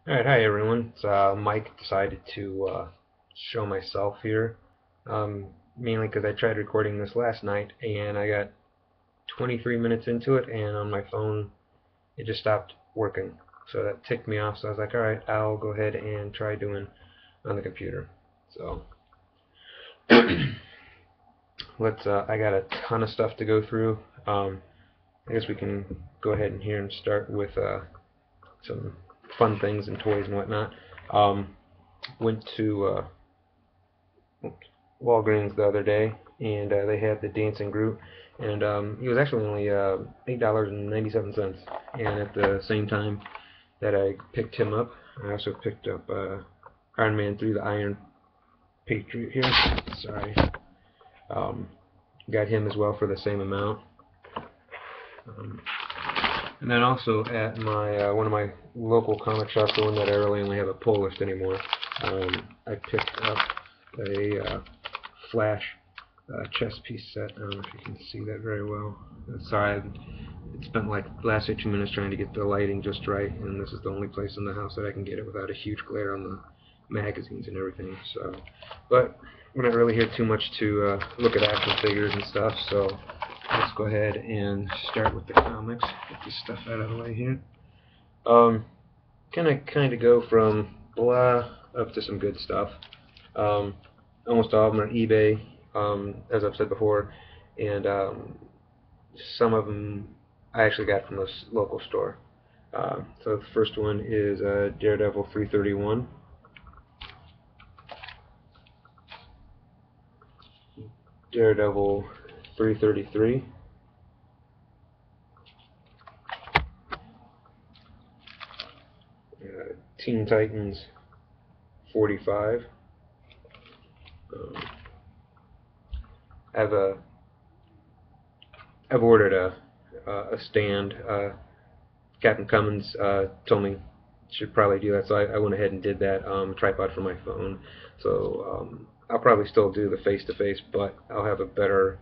Alright, hi everyone. It's Mike. Decided to show myself here, mainly because I tried recording this last night and I got 23 minutes into it, and on my phone it just stopped working. So that ticked me off. So I was like, alright, I'll go ahead and try doing on the computer. So I got a ton of stuff to go through. I guess we can go ahead and here and start with some fun things and toys and whatnot. Um, Went to Walgreens the other day, and they had the Dancing Groot, and he was actually only $8.97. And at the same time that I picked him up, I also picked up Iron Man 3, the Iron Patriot here. Sorry, um, got him as well for the same amount. Um, and then also at my one of my local comic shops, the one that I really only have a pull list anymore, I picked up a Flash chess piece set. I don't know if you can see that very well. Sorry, I spent like the last 15 minutes trying to get the lighting just right, and this is the only place in the house that I can get it without a huge glare on the magazines and everything. So, but we're not really here too much to look at action figures and stuff. So let's go ahead and start with the comics. Get this stuff out of the way here. Um, kind of go from blah up to some good stuff. Um, Almost all of them are eBay, as I've said before, and some of them I actually got from this local store. So the first one is Daredevil 331, Daredevil 333, Teen Titans 45. Um, I've uh, I've ordered a stand. Captain Cummins told me should probably do that, so I went ahead and did that. Tripod for my phone, so I'll probably still do the face to face, but I'll have a better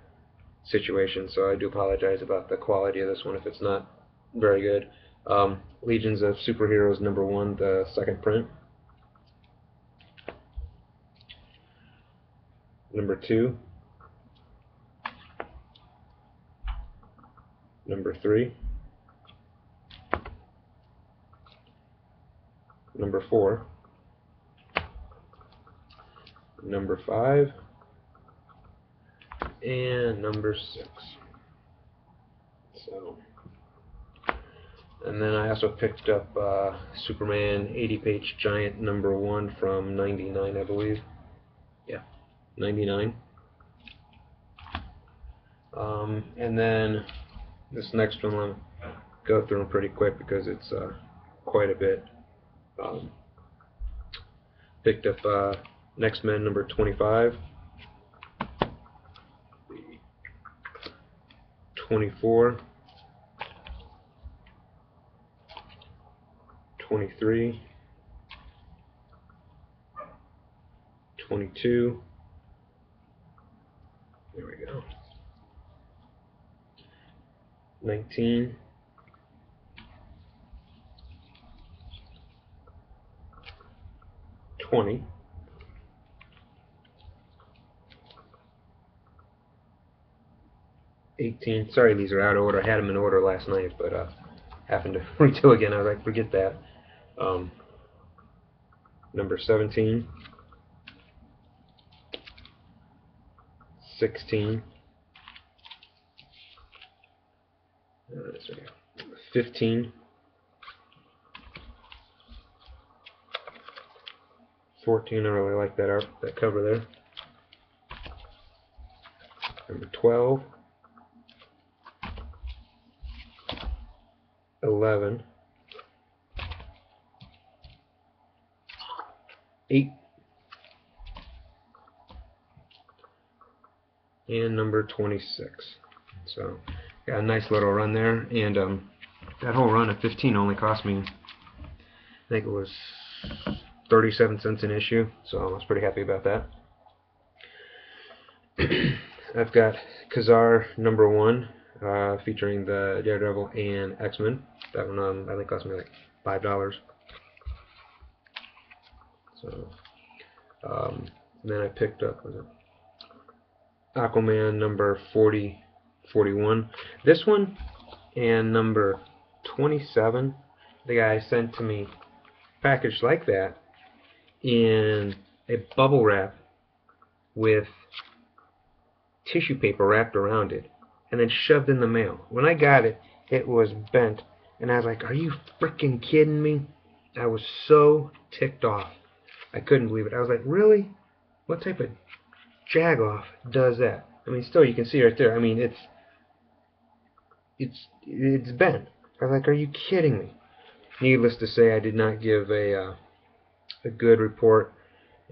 situation. So I do apologize about the quality of this one if it's not very good. Legions of Superheroes #1, the second print. #2, #3, #4, #5, and #6. So, and then I also picked up Superman 80-page giant #1 from '99, I believe. Yeah, '99. And then this next one, I'll go through them pretty quick because it's quite a bit. Um, Picked up Next Men #25, 24, 23, 22. There we go. 19, 20, 18. Sorry, these are out of order. I had them in order last night, but happened to redo again. I was like, forget that. Um, #17, 16, 15, 14. I really like that art, that cover there. #12, 11, 8, and #26. So got a nice little run there, and that whole run of 15 only cost me, I think it was 37 cents an issue, so I was pretty happy about that. I've got Kazar #1, featuring the Daredevil and X-Men. That one I think cost me like $5. So then I picked up Aquaman number 41. This one and number 27, the guy sent to me packaged like that in a bubble wrap with tissue paper wrapped around it and then shoved in the mail. When I got it, it was bent, and I was like, are you freaking kidding me? I was so ticked off. I couldn't believe it. I was like, really? What type of jagoff does that? I mean, still, you can see right there. I mean, it's bent. I was like, are you kidding me? Needless to say, I did not give a good report,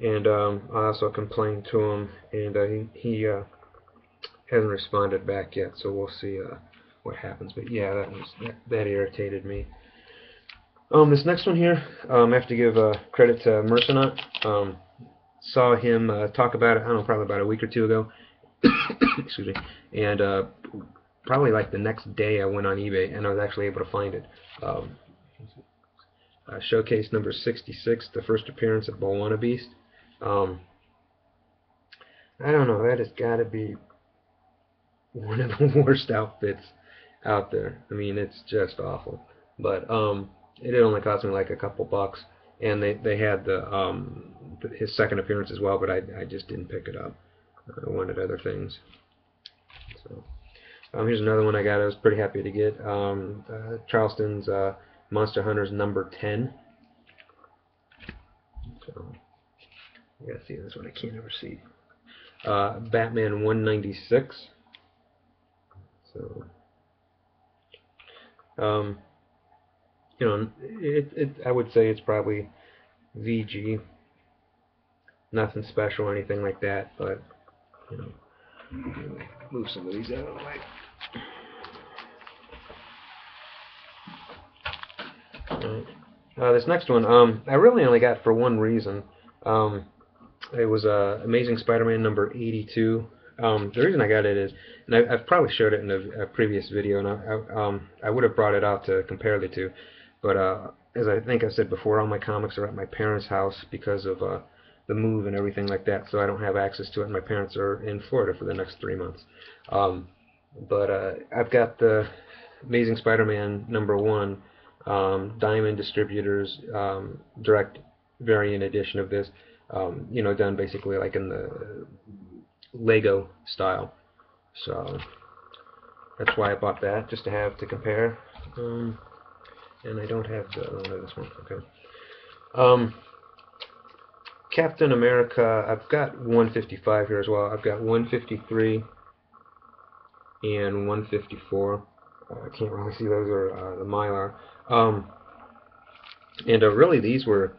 and I also complained to him, and he hasn't responded back yet. So we'll see what happens. But yeah, that irritated me. This next one here, I have to give credit to Mercenaut. Saw him talk about it, I don't know, probably about a week or two ago. Excuse me. And probably like the next day I went on eBay and I was actually able to find it. Showcase number 66, the first appearance of Moana Beast. I don't know, that has got to be one of the worst outfits out there. I mean, it's just awful. But it only cost me like a couple bucks, and they had his second appearance as well, but I just didn't pick it up. I wanted other things. So here's another one I got. I was pretty happy to get. Charleston's Monster Hunters number 10. So you gotta see this one. I can't ever see. Batman 196. So you know, I would say it's probably VG. Nothing special or anything like that, but you know, move some of these out of the way. Alright. This next one, I really only got for one reason. It was Amazing Spider-Man number 82. The reason I got it is, and I've probably showed it in a previous video, and I would have brought it out to compare the two, but as I think I said before, all my comics are at my parents' house because of the move and everything like that, so I don't have access to it. My parents are in Florida for the next 3 months. But I've got the Amazing Spider-Man number 1, Diamond Distributors direct variant edition of this, you know, done basically like in the Lego style. So that's why I bought that, just to have to compare. And I don't have this one. Okay. Captain America, I've got 155 here as well. I've got 153 and 154. I can't really see those are the Mylar. And really, these were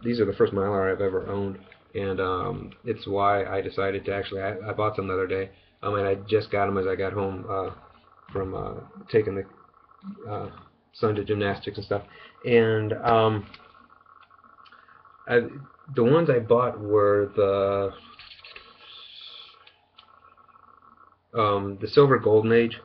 these are the first Mylar I've ever owned, and it's why I decided to actually I bought them the other day. And I just got them as I got home from taking the son to gymnastics and stuff, and the ones I bought were the Silver Golden Age,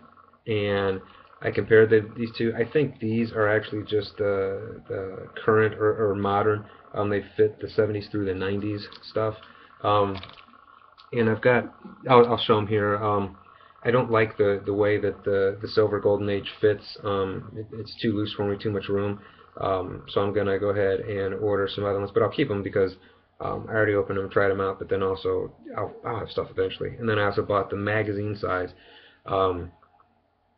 and I compared these two. I think these are actually just the current or modern. They fit the 70s through the 90s stuff. And I've got, I'll show them here. I don't like the way that the Silver Golden Age fits. It's too loose for me, too much room. So I'm gonna go ahead and order some other ones, but I'll keep them because I already opened them, tried them out. But then also I'll have stuff eventually. And then I also bought the magazine size,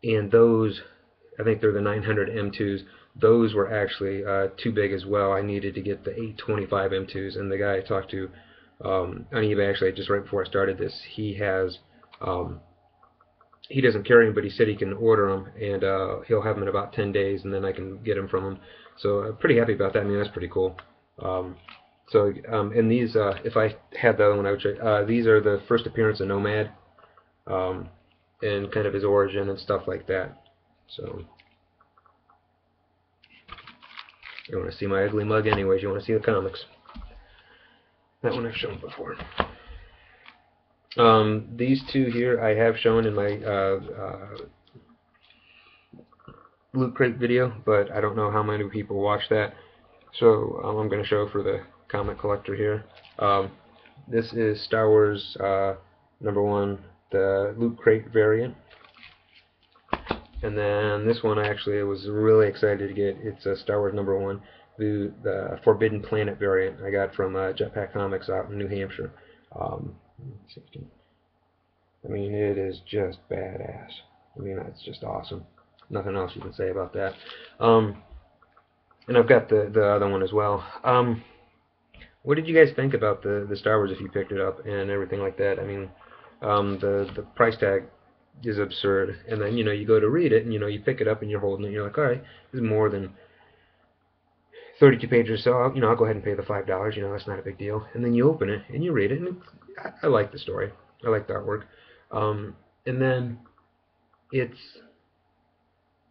and those, I think they're the 900 M2s. Those were actually too big as well. I needed to get the 825 M2s, and the guy I talked to on eBay, actually just right before I started this, he has he doesn't carry them, but he said he can order them, and he'll have them in about 10 days, and then I can get them from him. So I'm pretty happy about that. I mean, that's pretty cool. And these, if I had the other one, I would show. These are the first appearance of Nomad, and kind of his origin and stuff like that. So you want to see my ugly mug anyways, you want to see the comics. That one I've shown before. These two here I have shown in my Loot Crate video, but I don't know how many people watch that. So I'm going to show for the comic collector here. This is Star Wars #1, the Loot Crate variant. And then this one I actually was really excited to get. It's a Star Wars #1, the Forbidden Planet variant I got from Jetpack Comics out in New Hampshire. I mean, it is just badass. I mean, that's just awesome. Nothing else you can say about that. And I've got the other one as well. What did you guys think about the Star Wars if you picked it up and everything like that? I mean, the price tag is absurd, and then you go to read it, and you pick it up and you're holding it, and you're like, all right, this is more than 32 pages, so I'll go ahead and pay the $5. That's not a big deal. And then you open it and you read it, and I like the story. I like the artwork. And then it's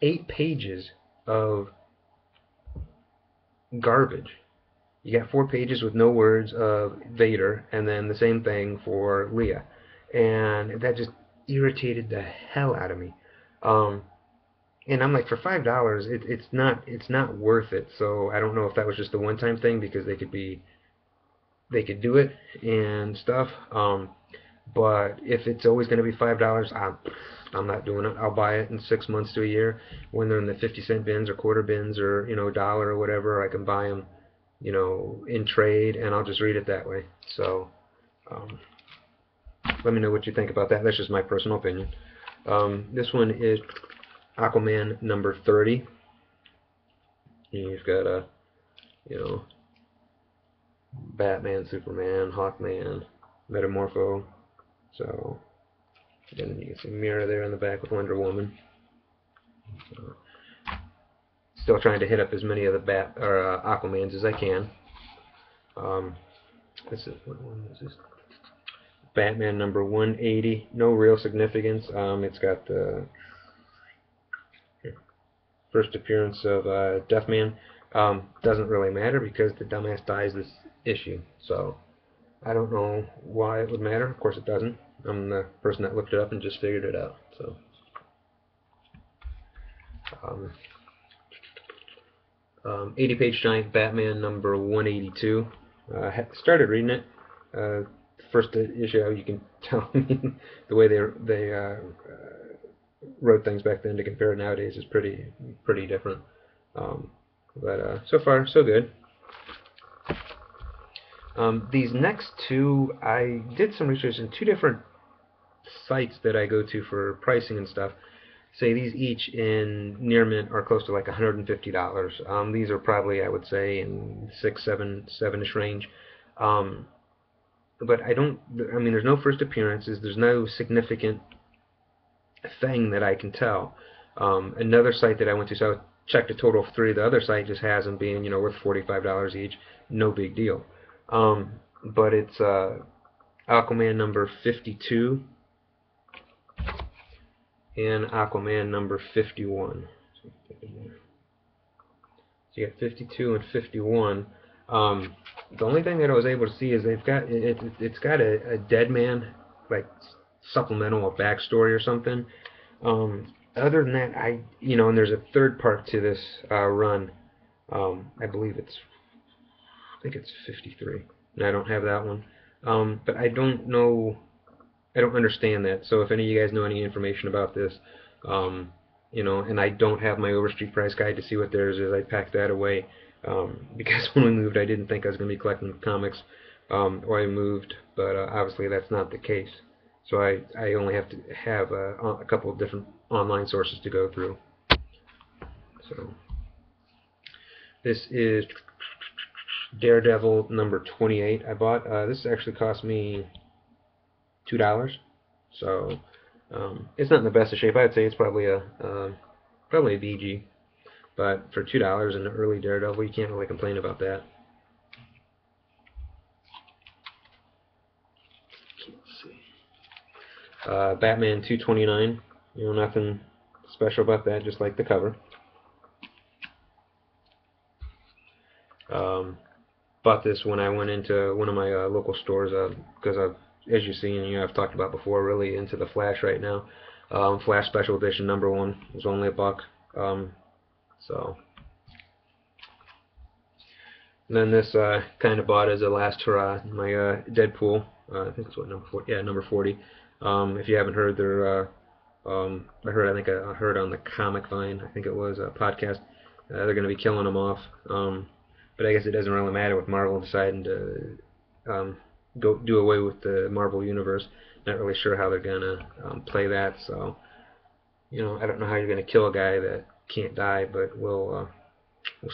8 pages of garbage. You got 4 pages with no words of Vader, and then the same thing for Leia, and that just irritated the hell out of me. And I'm like, for $5, it's not worth it. So I don't know if that was just a one-time thing because they could do it and stuff. But if it's always going to be $5, I'm not doing it. I'll buy it in 6 months to a year when they're in the 50-cent bins or quarter bins or $1 or whatever. I can buy them, in trade, and I'll just read it that way. So let me know what you think about that. That's just my personal opinion. This one is Aquaman #30. You've got a, Batman, Superman, Hawkman, Metamorpho. So then you can see Mira there in the back with Wonder Woman. Still trying to hit up as many of the Aquamans as I can. What one is this? Batman #180. No real significance. It's got the first appearance of Deathman. Doesn't really matter because the dumbass dies this issue. So I don't know why it would matter. Of course it doesn't. I'm the person that looked it up and just figured it out. So 80-page giant Batman #182. Started reading it. First issue, you can tell the way they wrote things back then to compare it nowadays is pretty different. But so far, so good. These next two, I did some research in 2 different sites that I go to for pricing and stuff. Say these each in near mint are close to like $150. These are probably, I would say, in 7-ish range. But I mean, there's no first appearances. There's no significant thing that I can tell. Another site that I went to, so I checked a total of 3. The other site just has them being, worth $45 each. No big deal. But it's Aquaman #52 and Aquaman #51. So you got 52 and 51. The only thing that I was able to see is they've got it's got a Deadman like supplemental or backstory or something. Other than that, and there's a third part to this run. I believe I think it's 53. And I don't have that one. But I don't know. I don't understand that. So if any of you guys know any information about this, and I don't have my Overstreet price guide to see what theirs is, I packed that away because when we moved, I didn't think I was going to be collecting comics, or I moved, but obviously that's not the case. So I only have to have a couple of different online sources to go through. So this is Daredevil #28 I bought. This actually cost me $2. So it's not in the best of shape. I'd say it's probably a BG. But for $2 in the early Daredevil, you can't really complain about that. Let's see. Batman 229. Nothing special about that, just like the cover. Bought this when I went into one of my local stores because as you see, and I've talked about before, really into the Flash right now. Flash Special Edition #1 was only $1. So And then this kind of bought as a last hurrah, my Deadpool. I think it's what, number 40? Yeah, number 40. If you haven't heard their, I heard on the Comic Vine, I think it was a podcast. They're going to be killing them off. But I guess it doesn't really matter with Marvel deciding to go do away with the Marvel universe. Not really sure how they're gonna play that. So, I don't know how you're gonna kill a guy that can't die, but we'll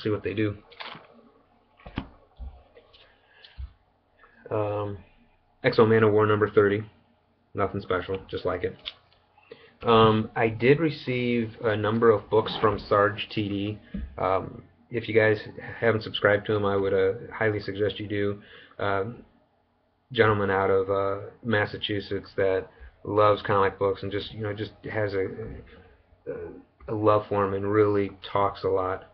see what they do. X-O Man of War number 30. Nothing special, just like it. I did receive a number of books from Sarge TD. If you guys haven't subscribed to him, I would highly suggest you do. Gentleman out of Massachusetts that loves comic books and just has a love for them and really talks a lot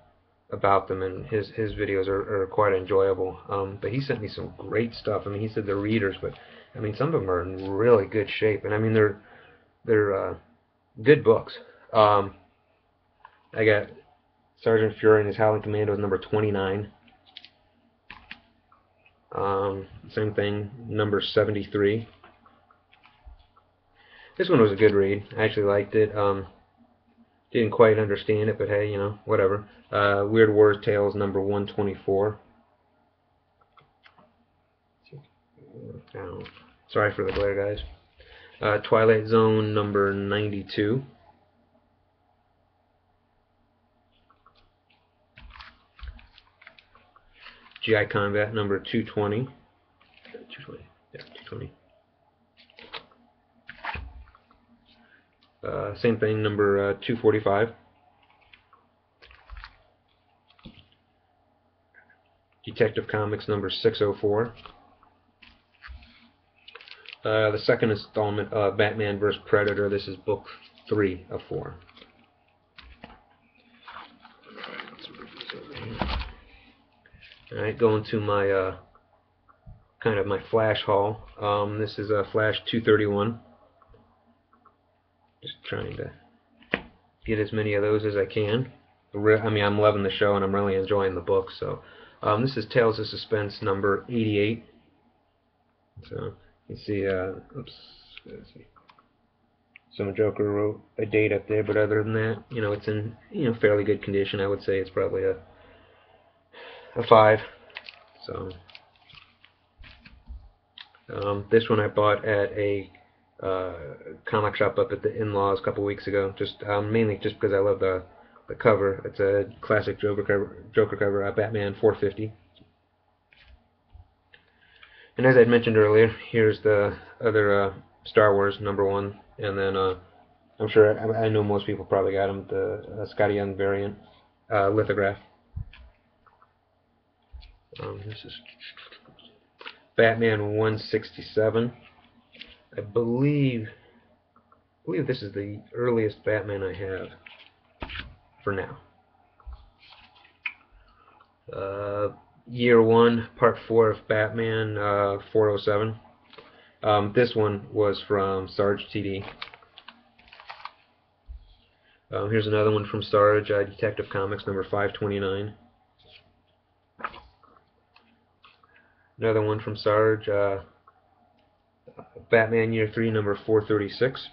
about them, and his videos are quite enjoyable. But he sent me some great stuff. I mean, he said they're readers, but I mean some of them are in really good shape, and I mean they're good books. I got Sergeant Fury and his Howling Commandos number 29. Same thing, number 73. This one was a good read. I actually liked it. Didn't quite understand it, but hey, whatever. Weird Wars Tales number 124. Sorry for the glare, guys. Twilight Zone number 92. GI Combat number 220. 220. Yeah, 220. Same thing, number 245. Detective Comics number 604. The second installment of Batman vs. Predator. This is book 3 of 4. Alright, going to my kind of my Flash haul. This is a Flash 231. Just trying to get as many of those as I can. I mean, I'm loving the show and I'm really enjoying the book. So this is Tales of Suspense number 88. So you see, oops, let's see. Some Joker wrote a date up there, but other than that, it's in fairly good condition. I would say it's probably a 5. So this one I bought at a comic shop up at the In-Laws a couple weeks ago. Just mainly just because I love the cover. It's a classic Joker cover, Batman 450. And as I'd mentioned earlier, here's the other Star Wars number 1, and then I'm sure I know most people probably got them, the Scotty Young variant lithograph. This is Batman 167. I believe this is the earliest Batman I have for now. Year 1, Part 4 of Batman 407. This one was from Sarge TD. Here's another one from Sarge, Detective Comics number 529. Another one from Sarge, Batman Year 3 number 436.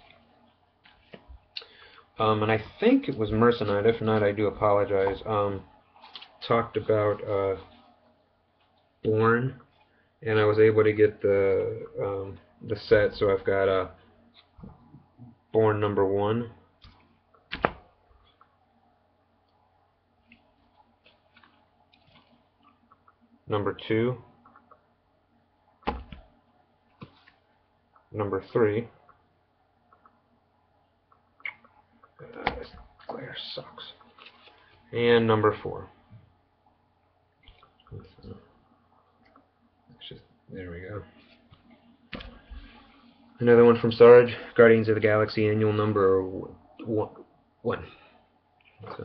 And I think it was Mercenite. If not, I do apologize. Talked about Bourne, and I was able to get the set. So I've got Bourne number 1. Number 2. Number 3. This glare sucks. And number 4. There we go. Another one from Sarge, Guardians of the Galaxy Annual number 1. So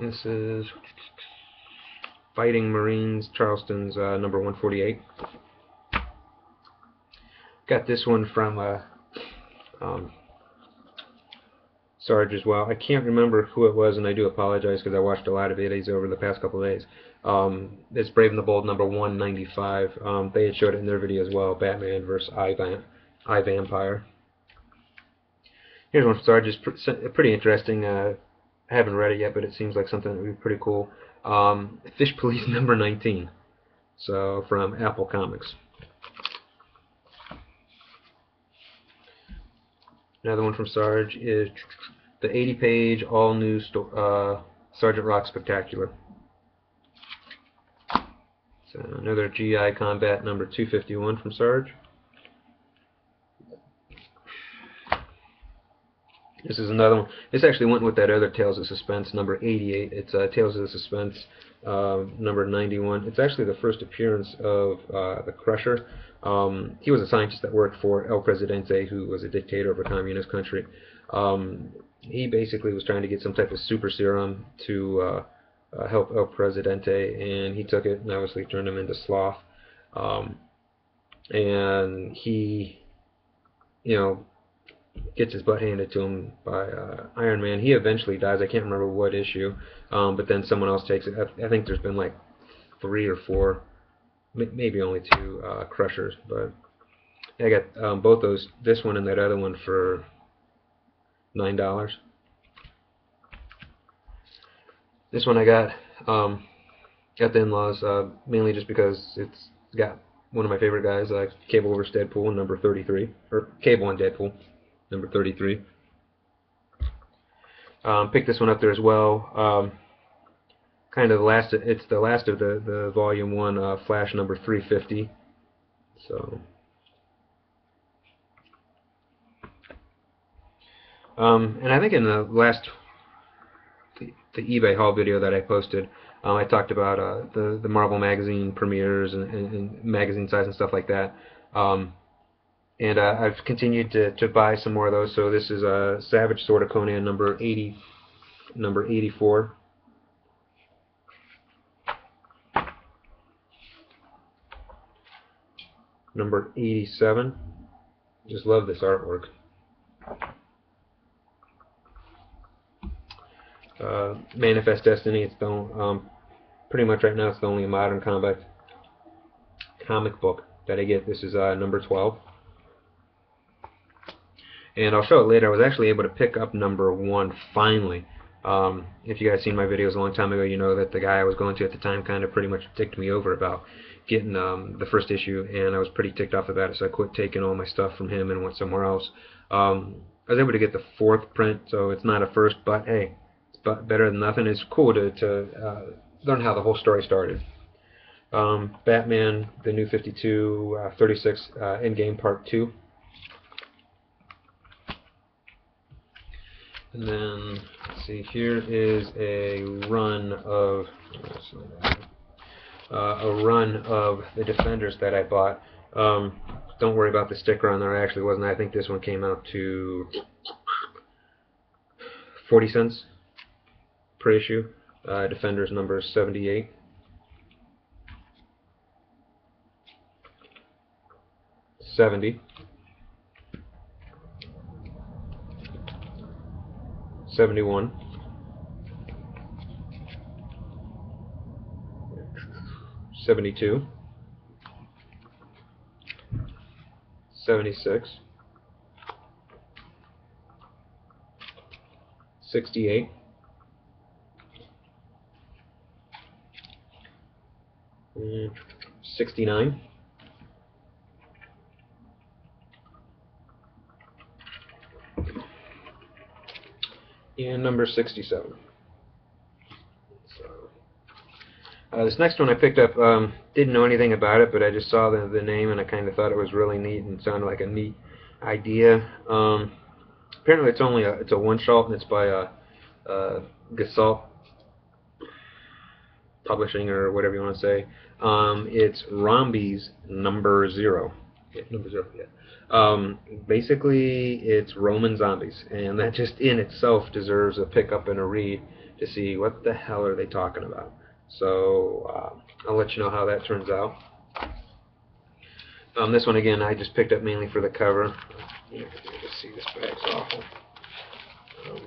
this is Fighting Marines Charleston's number 148. Got this one from Sarge as well. I can't remember who it was, and I do apologize because I watched a lot of videos over the past couple of days. It's Brave and the Bold number 195. They had showed it in their video as well, Batman versus I, Vampire. Here's one from Sarge. It's pretty interesting. I haven't read it yet, but it seems like something that would be pretty cool. Fish Police number 19. So from Apple Comics. Another one from Sarge is the 80-page all-new Sergeant Rock Spectacular. So another GI Combat number 251 from Sarge. This is another one. This actually went with that other Tales of Suspense number 88. It's Tales of the Suspense number 91. It's actually the first appearance of the Crusher. He was a scientist that worked for El Presidente, who was a dictator of a communist country. He basically was trying to get some type of super serum to help El Presidente, and he took it and obviously turned him into Sloth. And he, gets his butt handed to him by Iron Man. He eventually dies. I can't remember what issue, but then someone else takes it. I think there's been like 3 or 4, maybe only 2 Crushers, but I got both those, this one and that other one, for $9. This one I got at the In-Laws, mainly just because it's got one of my favorite guys, Cable vs. Deadpool number 33, or Cable and Deadpool number 33. Picked this one up there as well. Kind of the last. It's the last of the volume 1, Flash number 350. So. And I think in the last the eBay haul video that I posted, I talked about the Marvel magazine premieres and magazine size and stuff like that. And I've continued to buy some more of those. So this is Savage Sword of Conan number 84. Number 87. Just love this artwork. Manifest Destiny. It's the pretty much right now it's the only Modern Combat comic book that I get. This is number 12. And I'll show it later. I was actually able to pick up number 1 finally. If you guys seen my videos a long time ago, you know that the guy I was going to at the time kind of pretty much ticked me over about getting the first issue, and I was pretty ticked off about it, so I quit taking all my stuff from him and went somewhere else. I was able to get the 4th print, so it's not a first, but hey, it's better than nothing. It's cool to learn how the whole story started. Batman, the New 52, 36, Endgame Part 2. And then, let's see, here is a run of the Defenders that I bought. Don't worry about the sticker on there. I actually wasn't. I think this one came out to 40 cents per issue. Defenders number 78. $70. 71. 72. 76. 68. 69. And number 67. So, this next one I picked up, didn't know anything about it, but I just saw the name and I kind of thought it was really neat and sounded like a neat idea. Apparently it's a one-shot, and it's by Gestalt Publishing, or whatever you want to say. It's Rombies number 0. Yeah, number 0, yeah. Basically, it's Roman zombies, and that just in itself deserves a pickup and a read to see what the hell are they talking about. So I'll let you know how that turns out. This one again I just picked up mainly for the cover. You can just see this bag's awful. Um,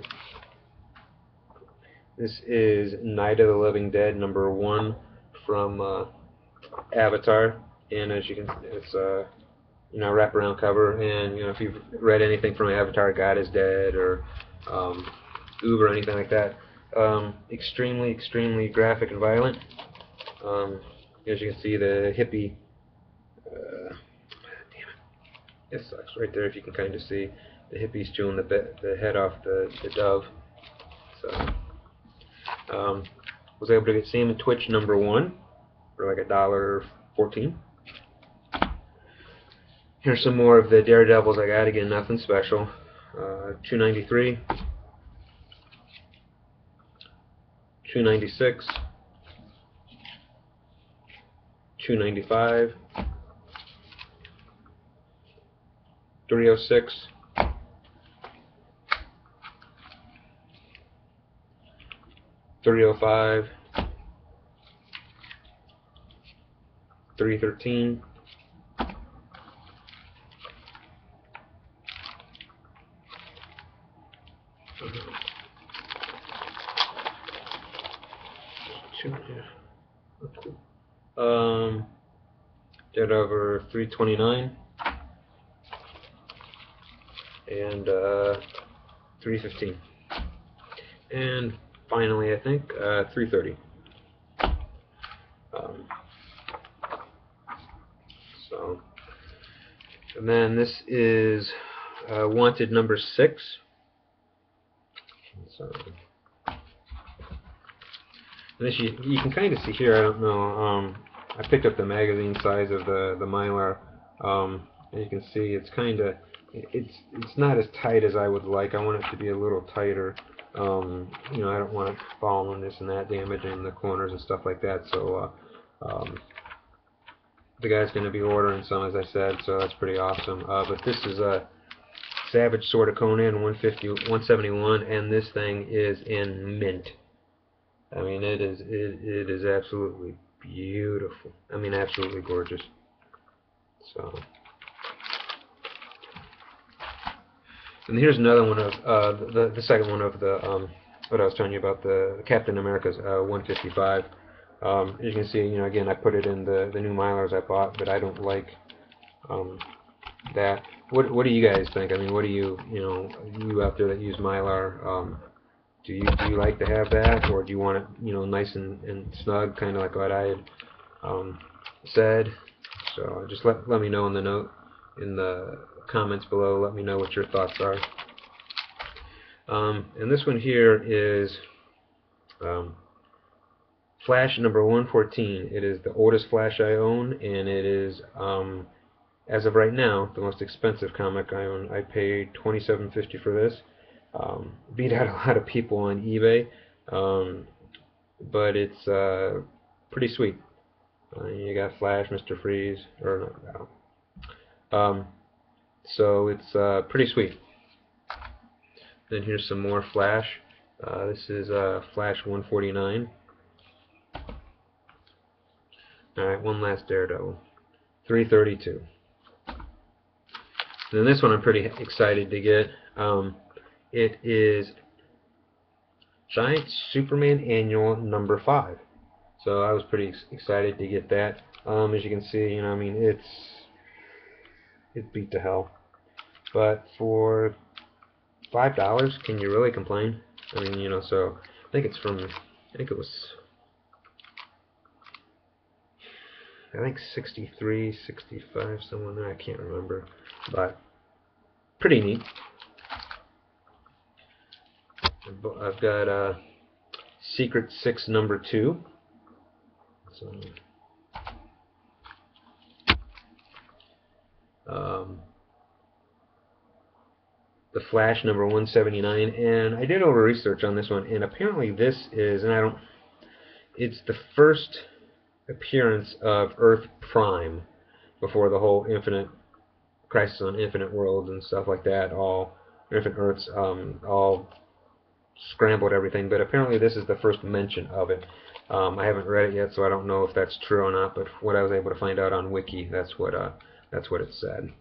this is Night of the Living Dead #1 from Avatar, and as you can, it's wraparound cover, and if you've read anything from Avatar, God is Dead, or Uber, or anything like that, extremely, extremely graphic and violent. As you can see, the hippie, damn it, it sucks right there. If you can kind of see the hippies chewing the head off the dove. So, was able to see him in Twitch #1 for like $1.14. Here's some more of the Daredevils I got. Again, nothing special. $2.93, $2.96, $2.95, $3.06, $3.05, $3.13, did over $3.29 and $3.15, and finally I think $3.30. So, and then this is Wanted #6. So, and this you can kind of see here. I don't know. I picked up the magazine size of the Mylar. And you can see it's kind of it's not as tight as I would like. I want it to be a little tighter. I don't want it falling this and that, damaging the corners and stuff like that. So the guy's going to be ordering some, as I said. So that's pretty awesome. But this is a Savage Sword of Conan 171, and this thing is in mint. I mean, it is absolutely beautiful. I mean, absolutely gorgeous. So, and here's another one of the second one of the what I was telling you about, the Captain America's 155. As you can see, again, I put it in the new Mylars I bought, but I don't like that. What do you guys think? I mean, what do you out there that use Mylar? Do you like to have that, or do you want it nice and snug, kind of like what I had said? So just let me know in the comments below. Let me know what your thoughts are. And this one here is Flash #114. It is the oldest Flash I own, and it is as of right now the most expensive comic I own. I paid $27.50 for this. Beat out a lot of people on eBay, but it's pretty sweet. You got Flash, Mr. Freeze, or no. So it's pretty sweet. Then here's some more Flash. This is Flash 149. Alright, one last Daredevil. $3.32. Then this one I'm pretty excited to get. It is Giant Superman Annual #5. So I was pretty excited to get that. As you can see, I mean, it's beat to hell. But for $5, can you really complain? I mean, so I think it was 63, 65, somewhere there. I can't remember, but pretty neat. I've got Secret 6 #2. So, the Flash #179, and I did a little research on this one, and apparently this is, it's the first appearance of Earth Prime before the whole Crisis on Infinite Worlds and stuff like that, all Infinite Earths, all scrambled everything, but apparently this is the first mention of it. I haven't read it yet, so I don't know if that's true or not, but what I was able to find out on Wiki, that's what it said.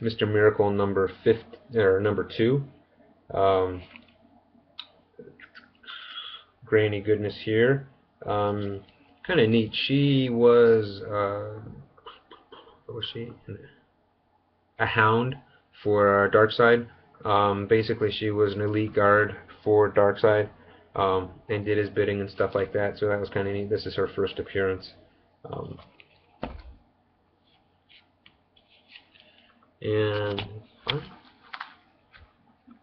Mr. Miracle number 2. Granny Goodness here. Kind of neat. She was what was she? A hound for Darkseid. Basically, she was an elite guard for Darkseid, and did his bidding and stuff like that. So that was kind of neat. This is her first appearance. Um, and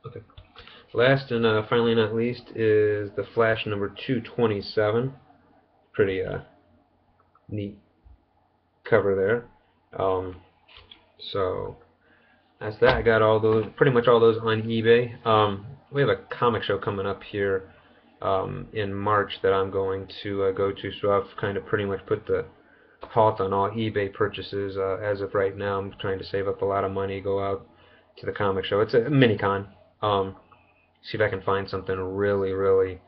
okay. Last and finally not least is the Flash number 227. Pretty neat cover there. So that's that. I got all those, pretty much all those on eBay. We have a comic show coming up here in March that I'm going to go to, so I've kind of pretty much put the halt on all eBay purchases as of right now. I'm trying to save up a lot of money, go out to the comic show. It's a mini-con. See if I can find something really, really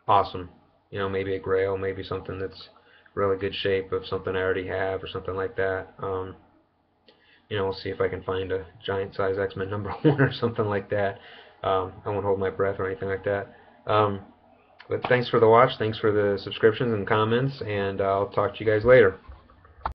awesome. You know, maybe a Grail, maybe something that's really good shape of something I already have or something like that. You know, we'll see if I can find a giant size X-Men number 1 or something like that. I won't hold my breath or anything like that. But thanks for the watch, thanks for the subscriptions and comments, and I'll talk to you guys later.